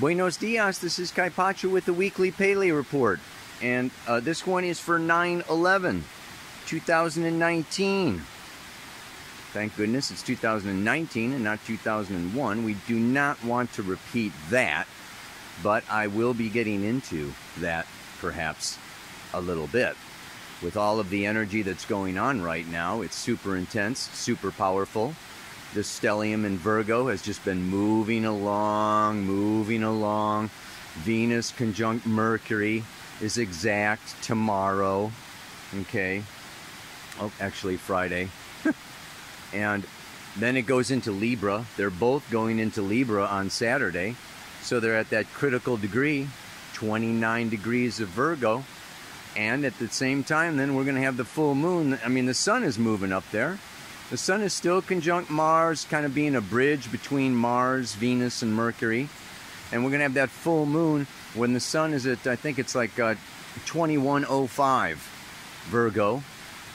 Buenos dias, this is Kai Pacha with the weekly Paleo report. And this one is for 9/11/2019. Thank goodness it's 2019 and not 2001. We do not want to repeat that, but I will be getting into that perhaps a little bit. With all of the energy that's going on right now, it's super intense, super powerful. The stellium in Virgo has just been moving along. Venus conjunct Mercury is exact tomorrow. Okay. Oh, actually Friday. And then it goes into Libra. They're both going into Libra on Saturday. So they're at that critical degree, 29 degrees of Virgo. And at the same time, then we're going to have the full moon. I mean, the sun is moving up there. The sun is still conjunct Mars, kind of being a bridge between Mars, Venus, and Mercury. And we're going to have that full moon when the sun is at, I think it's like 21:05 Virgo,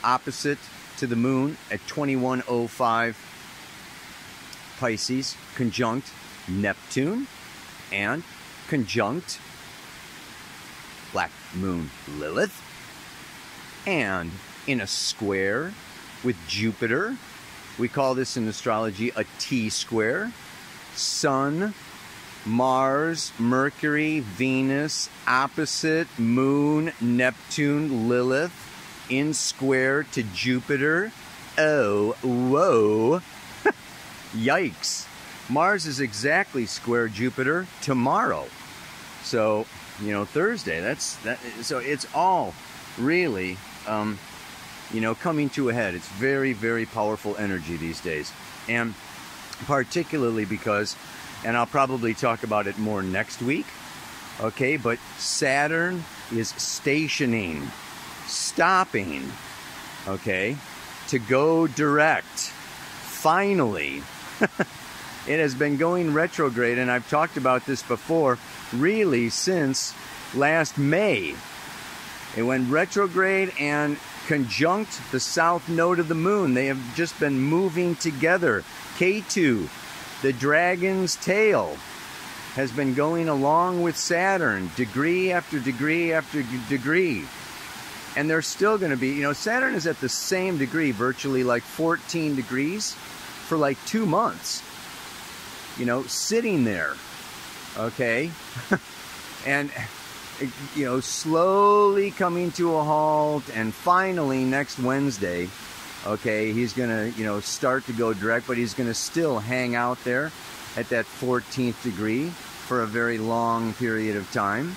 opposite to the moon at 21:05 Pisces, conjunct Neptune, and conjunct Black Moon Lilith, and in a square with Jupiter. We call this in astrology a T-square. Sun, Mars, Mercury, Venus, opposite Moon, Neptune, Lilith, in square to Jupiter. Oh, whoa. Yikes. Mars is exactly square Jupiter tomorrow. So, you know, Thursday, so it's all really, coming to a head. It's very, very powerful energy these days. And particularly because, and I'll probably talk about it more next week, okay, but Saturn is stopping, okay, to go direct. Finally. It has been going retrograde, and I've talked about this before, really since last May. It went retrograde and conjunct the south node of the moon. They have just been moving together. K2, the dragon's tail, has been going along with Saturn, degree after degree after degree. And they're still going to be, Saturn is at the same degree, virtually like 14 degrees for like 2 months. Sitting there, okay? And, slowly coming to a halt, and finally next Wednesday, okay, he's going to, start to go direct, but he's going to still hang out there at that 14th degree for a very long period of time.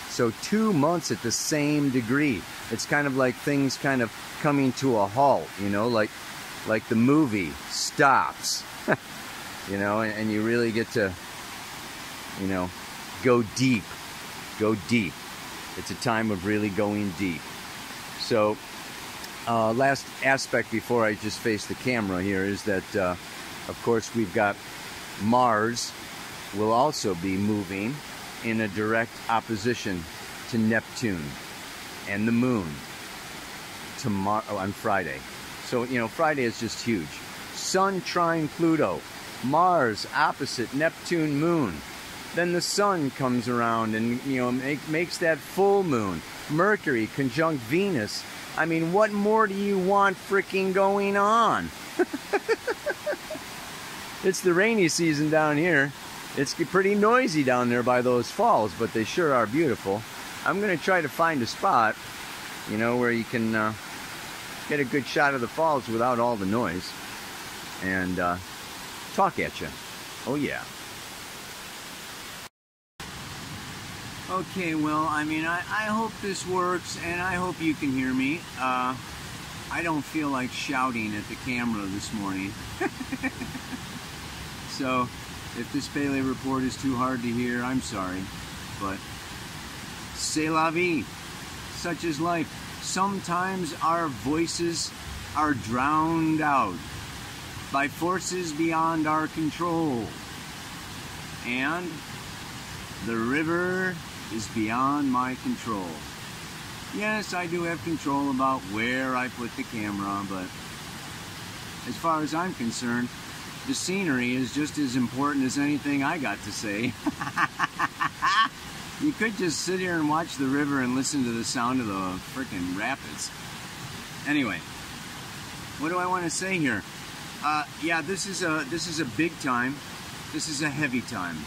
So 2 months at the same degree. It's kind of like things kind of coming to a halt, like the movie stops. And you really get to, go deep. Go deep. It's a time of really going deep. So, last aspect before I just face the camera here is that, of course, we've got Mars will also be moving in a direct opposition to Neptune and the moon tomorrow on Friday. So, Friday is just huge. Sun trine Pluto. Mars opposite Neptune moon. Then the sun comes around and makes that full moon. Mercury conjunct Venus. I mean, what more do you want freaking going on? It's the rainy season down here. It's pretty noisy down there by those falls, but they sure are beautiful. I'm going to try to find a spot, where you can get a good shot of the falls without all the noise. And talk at you. Oh yeah. Okay, well, I mean, I hope this works, and I hope you can hear me. I don't feel like shouting at the camera this morning. So, if this Paleo report is too hard to hear, I'm sorry. But, c'est la vie. Such is life. Sometimes our voices are drowned out by forces beyond our control. And the river is beyond my control. Yes, I do have control about where I put the camera, but as far as I'm concerned, the scenery is just as important as anything I got to say. You could just sit here and watch the river and listen to the sound of the freaking rapids. Anyway, what do I want to say here? Yeah, this is a big time. This is a heavy time.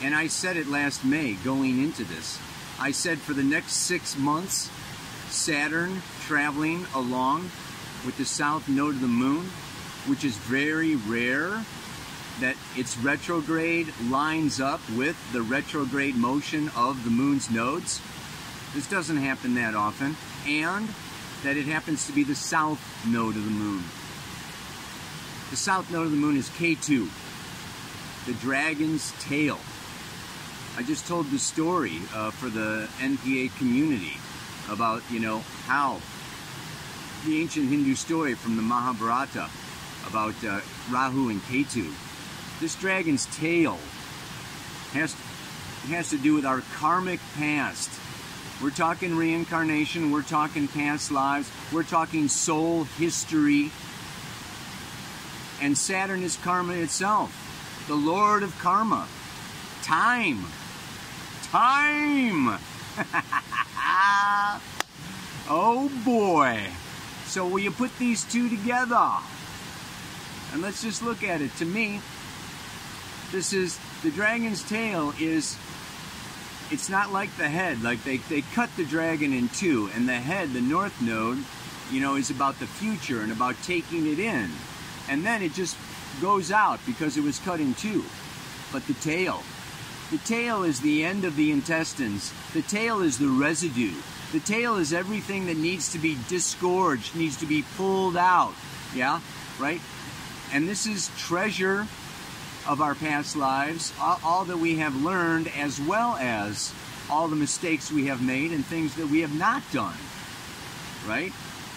And I said it last May going into this. I said for the next 6 months, Saturn traveling along with the south node of the moon, which is very rare that its retrograde lines up with the retrograde motion of the moon's nodes. This doesn't happen that often. And that it happens to be the south node of the moon. The south node of the moon is K2, the dragon's tail. I just told the story for the NPA community about, you know, how the ancient Hindu story from the Mahabharata about Rahu and Ketu. This dragon's tail has to do with our karmic past. We're talking reincarnation, we're talking past lives, we're talking soul history. And Saturn is karma itself, the lord of karma. Time. Time! Oh boy. So will you put these two together? And let's just look at it. To me, this is, the dragon's tail is, it's not like the head. Like they cut the dragon in two, and the head, the north node, you know, is about the future and about taking it in. And then it just goes out because it was cut in two. But the tail is the end of the intestines. The tail is the residue. The tail is everything that needs to be disgorged, needs to be pulled out. Yeah, right? And this is treasure of our past lives, all that we have learned, as well as all the mistakes we have made and things that we have not done, right?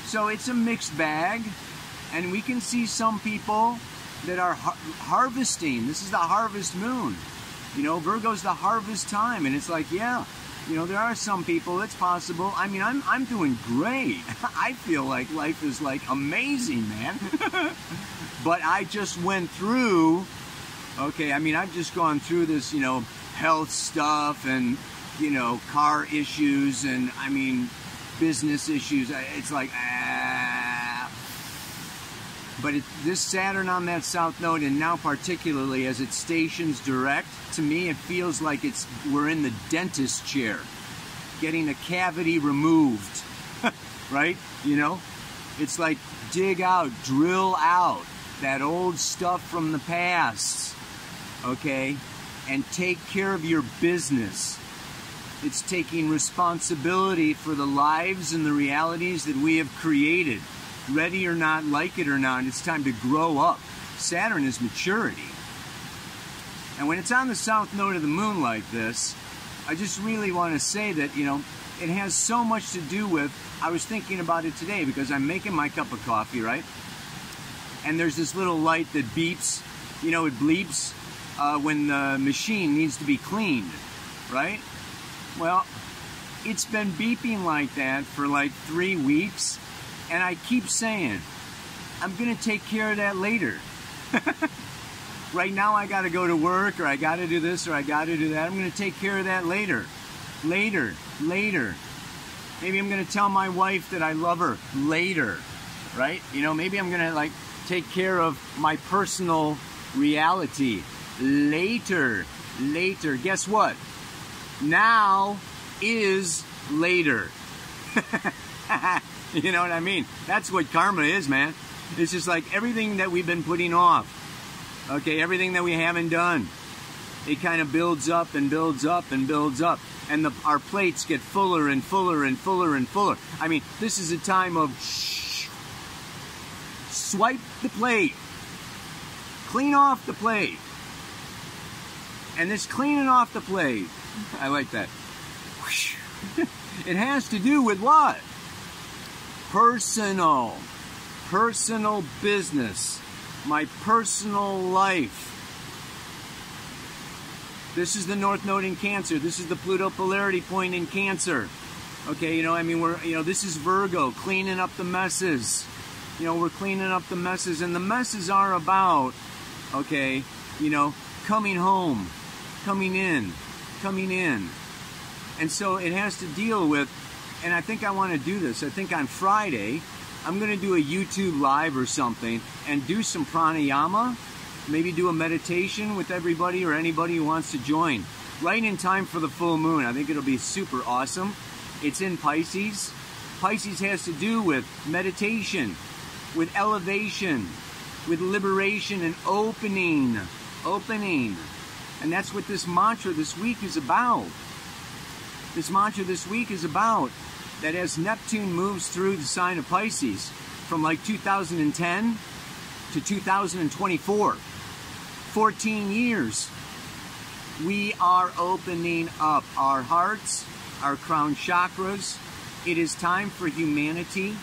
So it's a mixed bag, and we can see some people that are harvesting. This is the harvest moon. You know, Virgo's the harvest time, and it's like, yeah, you know, there are some people, it's possible. I mean, I'm doing great. I feel like life is like amazing, man. But I just went through, okay, I mean, I've just gone through this, you know, health stuff and, you know, car issues and, I mean, business issues. It's like, But this Saturn on that south node, and now particularly as it stations direct, to me it feels like we're in the dentist chair, getting a cavity removed, right? You know, it's like dig out, drill out that old stuff from the past, okay, and take care of your business. It's taking responsibility for the lives and the realities that we have created. Ready or not, like it or not, it's time to grow up. Saturn is maturity. And when it's on the south node of the moon like this, I just really want to say that, you know, it has so much to do with, I was thinking about it today because I'm making my cup of coffee, right? And there's this little light that beeps, you know, it bleeps when the machine needs to be cleaned, right? Well, it's been beeping like that for like 3 weeks. And I keep saying, I'm going to take care of that later. Right now I got to go to work, or I got to do this, or I got to do that. I'm going to take care of that later. Later. Maybe I'm going to tell my wife that I love her later, right? You know, maybe I'm going to like take care of my personal reality later. Guess what? Now is later. You know what I mean? That's what karma is, man. It's just like everything that we've been putting off. Okay, everything that we haven't done. It kind of builds up and builds up and builds up. And our plates get fuller and fuller and fuller and fuller. I mean, this is a time of swipe the plate. Clean off the plate. And this cleaning off the plate, I like that. It has to do with what? Personal business, my personal life. This is the North Node in Cancer. This is the Pluto polarity point in Cancer. Okay, you know, I mean, this is Virgo, cleaning up the messes. You know, we're cleaning up the messes, and the messes are about okay, you know, coming home, coming in. And so it has to deal with, and I think I want to do this. I think on Friday, I'm going to do a YouTube live or something and do some pranayama, maybe do a meditation with everybody or anybody who wants to join. Right in time for the full moon. I think it'll be super awesome. It's in Pisces. Pisces has to do with meditation, with elevation, with liberation and opening. And that's what this mantra this week is about. This mantra this week is about that as Neptune moves through the sign of Pisces from like 2010 to 2024, 14 years, we are opening up our hearts, our crown chakras. It is time for humanity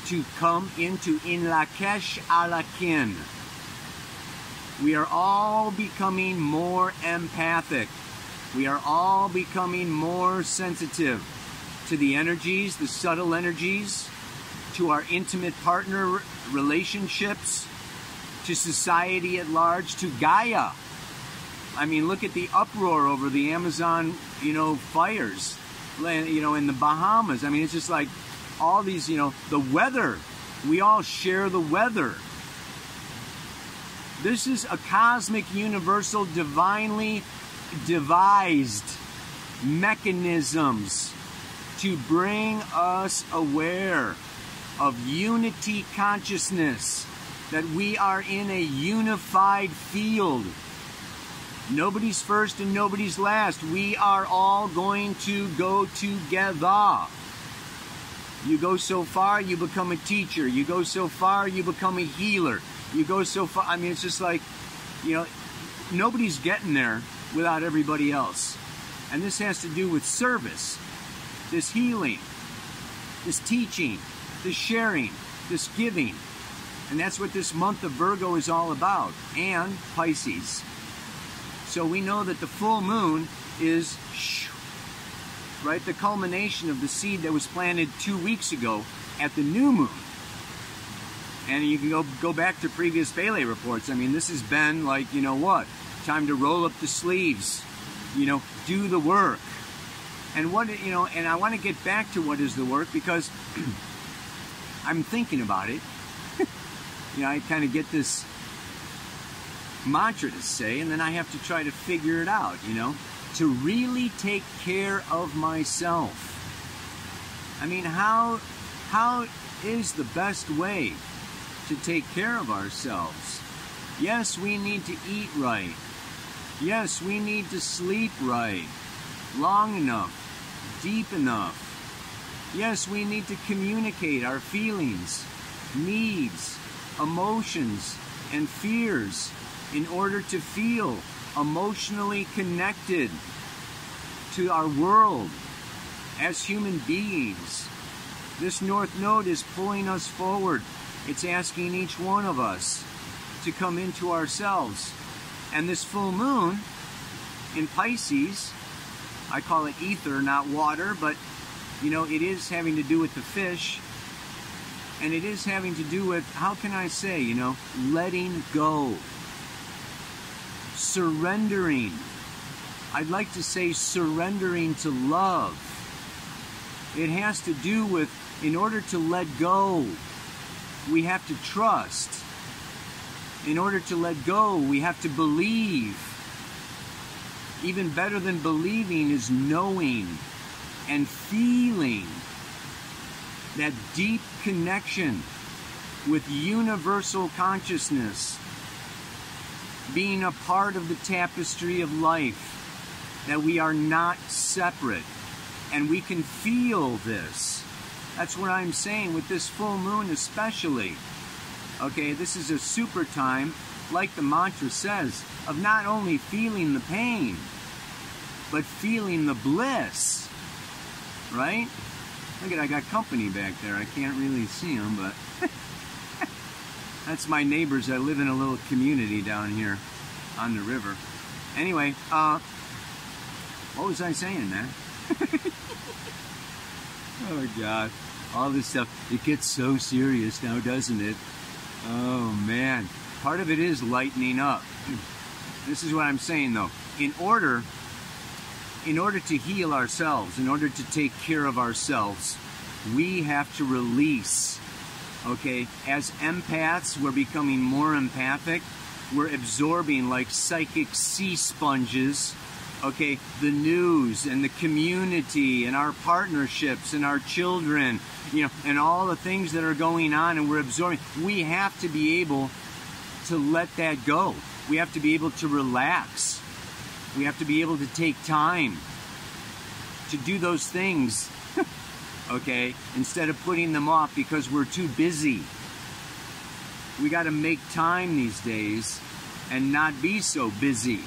to come into In Lakesh Alakin. We are all becoming more empathic. We are all becoming more sensitive to the energies, the subtle energies, to our intimate partner relationships, to society at large, to Gaia. I mean, look at the uproar over the Amazon, you know, fires, you know, in the Bahamas. I mean, it's just like all these, you know, the weather. We all share the weather. This is a cosmic, universal, divinely devised mechanisms to bring us aware of unity consciousness, that we are in a unified field. Nobody's first and nobody's last. We are all going to go together. You go so far, you become a teacher. You go so far, you become a healer. You go so far, I mean, it's just like, you know, nobody's getting there without everybody else. And this has to do with service, this healing, this teaching, this sharing, this giving. And that's what this month of Virgo is all about, and Pisces. So we know that the full moon is, right, the culmination of the seed that was planted 2 weeks ago at the new moon. And you can go back to previous Pele reports. I mean, this has been like, you know what, time to roll up the sleeves, you know, do the work. And what, you know, and I want to get back to what is the work, because I'm thinking about it. You know, I kind of get this mantra to say, and then I have to try to figure it out, you know, to really take care of myself. I mean, how is the best way to take care of ourselves? Yes, we need to eat right. Yes, we need to sleep right, long enough, deep enough. Yes, we need to communicate our feelings, needs, emotions, and fears in order to feel emotionally connected to our world as human beings. This North Node is pulling us forward. It's asking each one of us to come into ourselves. And this full moon in Pisces, I call it ether, not water, but you know, it is having to do with the fish, and it is having to do with, how can I say, you know, letting go, surrendering. I'd like to say surrendering to love. It has to do with, in order to let go, we have to trust. In order to let go, we have to believe. Even better than believing is knowing and feeling that deep connection with universal consciousness, being a part of the tapestry of life, that we are not separate, and we can feel this. That's what I'm saying with this full moon especially. Okay, this is a super time, like the mantra says, of not only feeling the pain, but feeling the bliss, right? Look at, I got company back there. I can't really see them, but that's my neighbors. I live in a little community down here on the river. Anyway, what was I saying, man? Oh, God. All this stuff, it gets so serious now, doesn't it? Oh, man. Part of it is lightening up. This is what I'm saying, though. In order to heal ourselves, in order to take care of ourselves, we have to release, okay? As empaths, we're becoming more empathic. We're absorbing like psychic sea sponges, okay, the news and the community and our partnerships and our children, you know, and all the things that are going on, and we're absorbing. We have to be able to let that go. We have to be able to relax. We have to be able to take time to do those things, okay, instead of putting them off because we're too busy. We got to make time these days and not be so busy,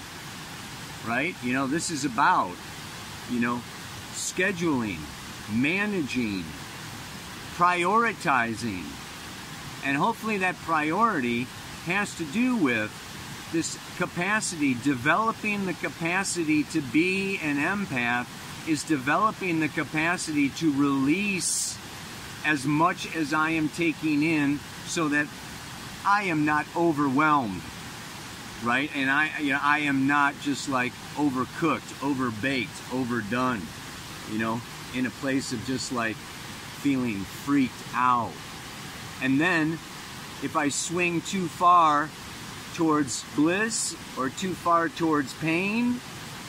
right? You know, this is about, you know, scheduling, managing, prioritizing, and hopefully that priority has to do with this capacity. Developing the capacity to be an empath is developing the capacity to release as much as I am taking in so that I am not overwhelmed, right? And I am not just like overcooked, overbaked, overdone, you know, in a place of just like feeling freaked out. And then if I swing too far towards bliss or too far towards pain,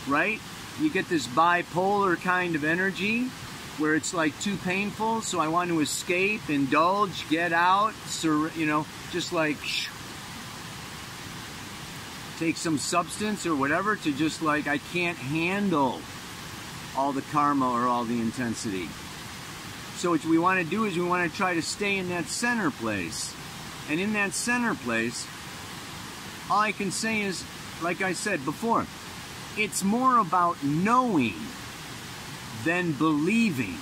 right? You get this bipolar kind of energy where it's like too painful, so I want to escape, indulge, get out, you know, just like take some substance or whatever to just like, I can't handle all the karma or all the intensity. So what we want to do is we want to try to stay in that center place. And in that center place, all I can say is, like I said before, it's more about knowing than believing.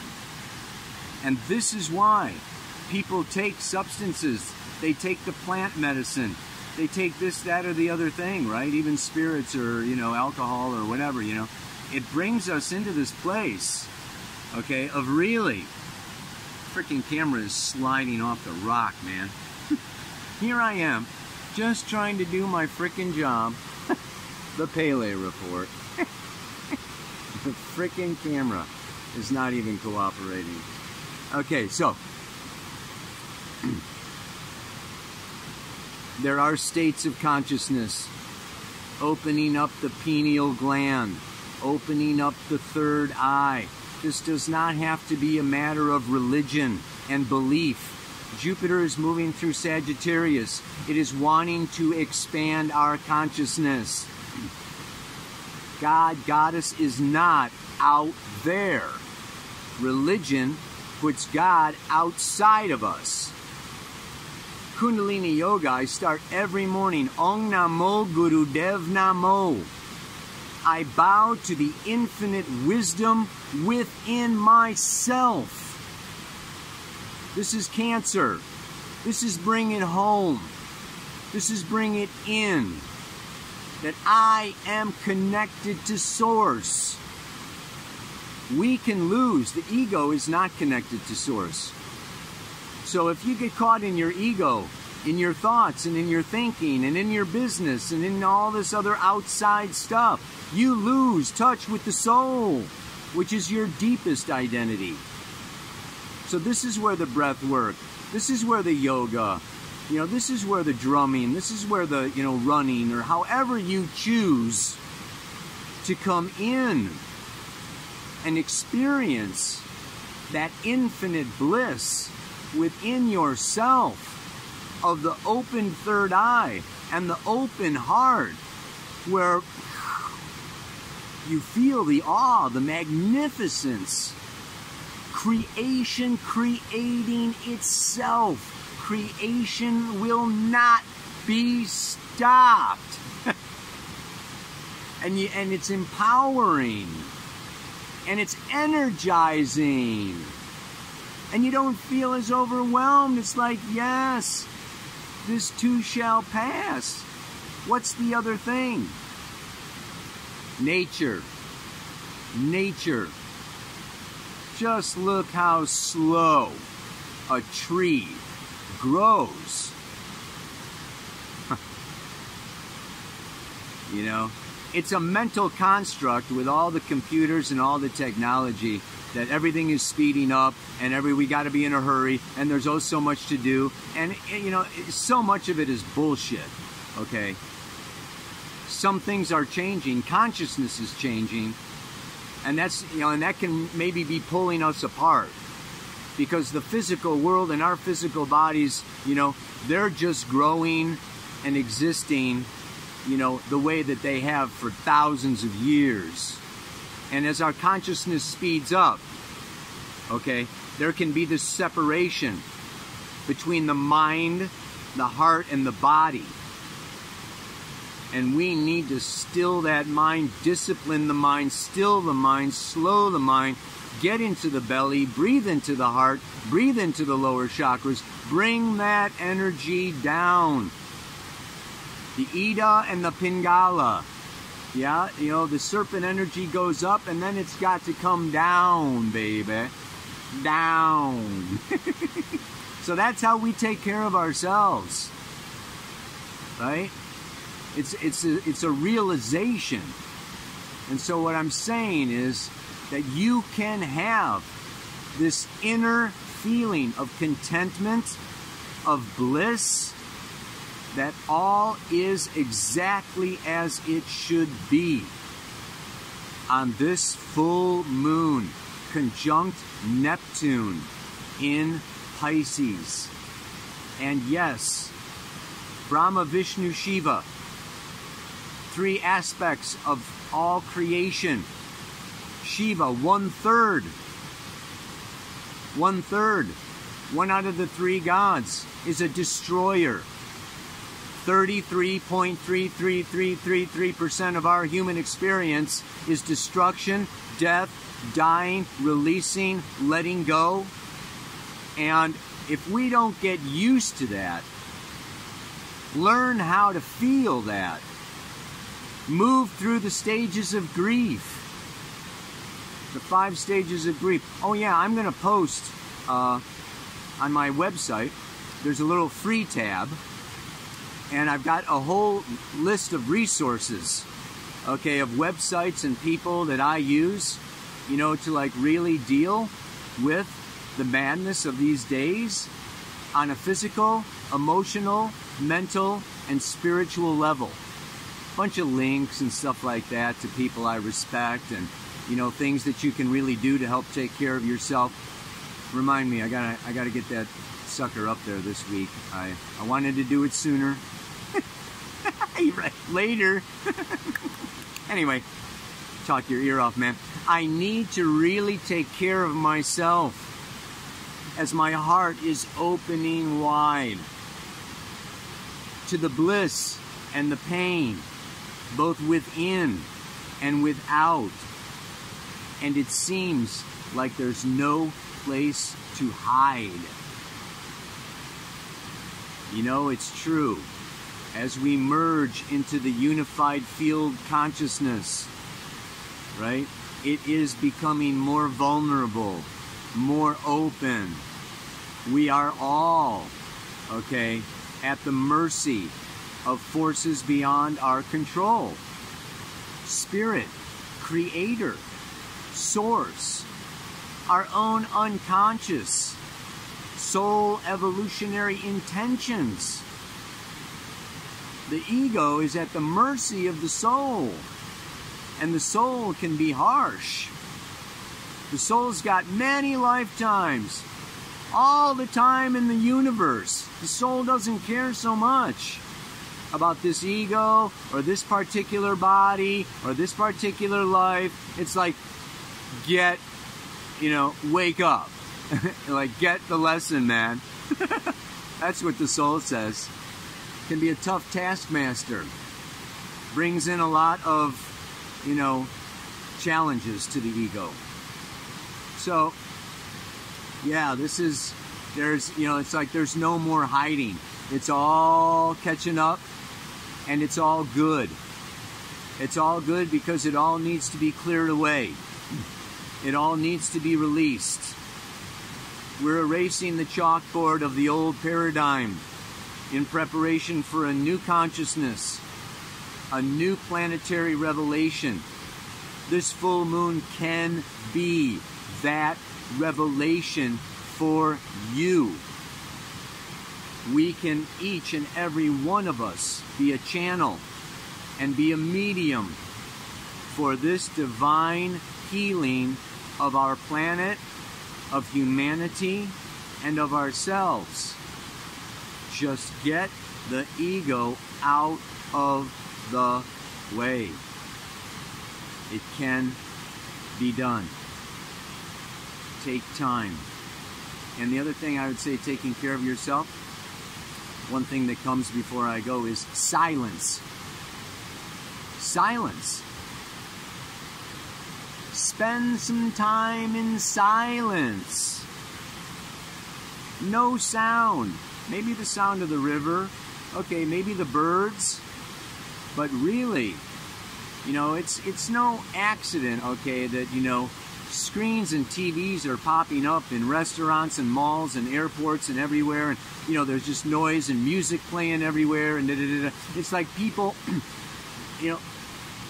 And this is why people take substances. They take the plant medicine. They take this, that, or the other thing, right? Even spirits or, you know, alcohol or whatever, you know. It brings us into this place, okay, of really, freaking camera is sliding off the rock, man. Here I am, just trying to do my frickin' job, the Pele report. The frickin' camera is not even cooperating. Okay, so there are states of consciousness, opening up the pineal gland, opening up the third eye. This does not have to be a matter of religion and belief. Jupiter is moving through Sagittarius. It is wanting to expand our consciousness. God, Goddess is not out there. Religion puts God outside of us. Kundalini Yoga, I start every morning. Om Namo Guru Dev Namo. I bow to the infinite wisdom within myself. This is Cancer. This is bring it home. This is bring it in. That I am connected to Source. We can lose. The ego is not connected to Source. So if you get caught in your ego, in your thoughts and in your thinking and in your business and in all this other outside stuff, you lose touch with the soul, which is your deepest identity. So this is where the breath work, this is where the yoga, you know, this is where the drumming, this is where the, you know, running, or however you choose to come in and experience that infinite bliss within yourself of the open third eye and the open heart, where you feel the awe, the magnificence, creation creating itself. Creation will not be stopped. and it's empowering. And it's energizing. And you don't feel as overwhelmed. It's like, yes, this too shall pass. What's the other thing? Nature. Nature. Just look how slow a tree grows. You know, it's a mental construct with all the computers and all the technology that everything is speeding up and we got to be in a hurry and there's oh so much to do. And, you know, so much of it is bullshit, okay? Some things are changing. Consciousness is changing. And that's, you know, and that can maybe be pulling us apart. Because the physical world and our physical bodies, you know, they're just growing and existing, you know, the way that they have for thousands of years. And as our consciousness speeds up, okay, there can be this separation between the mind, the heart, and the body. And we need to still that mind, discipline the mind, still the mind, slow the mind, get into the belly, breathe into the heart, breathe into the lower chakras, bring that energy down. The Ida and the Pingala. Yeah, you know, the serpent energy goes up and then it's got to come down, baby. Down. So that's how we take care of ourselves. Right? It's a realization. And so what I'm saying is that you can have this inner feeling of contentment, of bliss, that all is exactly as it should be on this full moon, conjunct Neptune in Pisces. And yes, Brahma, Vishnu, Shiva, three aspects of all creation. Shiva, one-third. One-third. One out of the three gods is a destroyer. 33.33333% of our human experience is destruction, death, dying, releasing, letting go. And if we don't get used to that, learn how to feel that, move through the stages of grief, the 5 stages of grief. Oh yeah, I'm going to post on my website, there's a little free tab, and I've got a whole list of resources, okay, of websites and people that I use, you know, to like really deal with the madness of these days on a physical, emotional, mental, and spiritual level. Bunch of links and stuff like that to people I respect, and you know, things that you can really do to help take care of yourself. Remind me, I gotta get that sucker up there this week. I wanted to do it sooner. Later. Anyway, talk your ear off, man. I need to really take care of myself as my heart is opening wide to the bliss and the pain, both within and without. And it seems like there's no place to hide. You know, it's true. As we merge into the unified field consciousness, right, it is becoming more vulnerable, more open. We are all, okay, at the mercy of forces beyond our control. Spirit, creator, source, our own unconscious, soul evolutionary intentions. The ego is at the mercy of the soul, and the soul can be harsh. The soul's got many lifetimes, all the time in the universe. The soul doesn't care so much about this ego or this particular body or this particular life. It's like, wake up. Like, get the lesson, man. That's what the soul says. Can be a tough taskmaster. Brings in a lot of, challenges to the ego. So, yeah, it's like there's no more hiding. It's all catching up, and it's all good. It's all good because it all needs to be cleared away. It all needs to be released. We're erasing the chalkboard of the old paradigm in preparation for a new consciousness. a new planetary revelation. This full moon can be that revelation for you. We can, each and every one of us, be a channel and be a medium for this divine healing of our planet, of humanity, and of ourselves. Just get the ego out of the way. It can be done. Take time. And the other thing I would say, taking care of yourself, one thing that comes before I go is silence. Silence. Spend some time in silence. No sound. Maybe the sound of the river. Okay, maybe the birds. But really, you know, it's no accident, okay, that, you know, screens and TVs are popping up in restaurants and malls and airports and everywhere, and, you know, there's just noise and music playing everywhere, and da-da-da-da. It's like people, you know,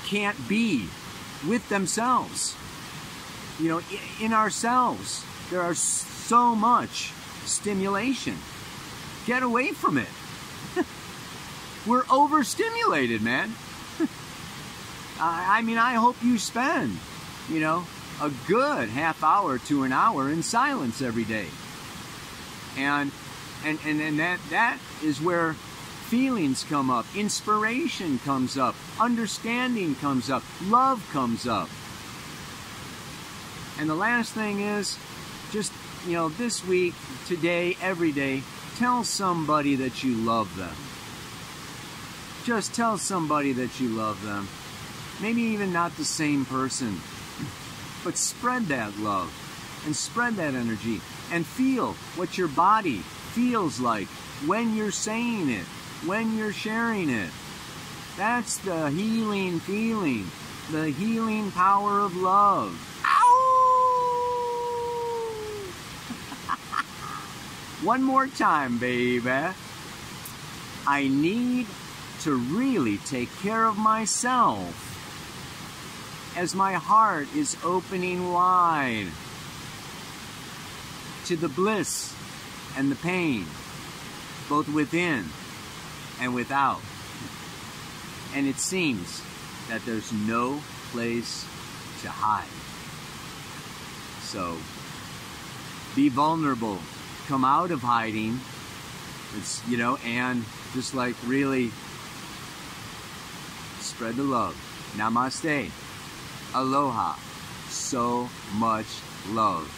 can't be with themselves. You know, in ourselves, there are so much stimulation. Get away from it. We're overstimulated, man. I mean, I hope you spend, you know, a good half hour to an hour in silence every day. And that is where feelings come up, inspiration comes up, understanding comes up, love comes up. And the last thing is, just, you know, this week, today, every day, tell somebody that you love them. Just tell somebody that you love them. Maybe even not the same person, but spread that love and spread that energy and feel what your body feels like when you're saying it, when you're sharing it. That's the healing feeling, the healing power of love. One more time, baby. I need to really take care of myself as my heart is opening wide to the bliss and the pain, both within and without. And it seems that there's no place to hide. So, be vulnerable. Come out of hiding. It's, you know, and just like really spread the love. Namaste. Aloha. So much love.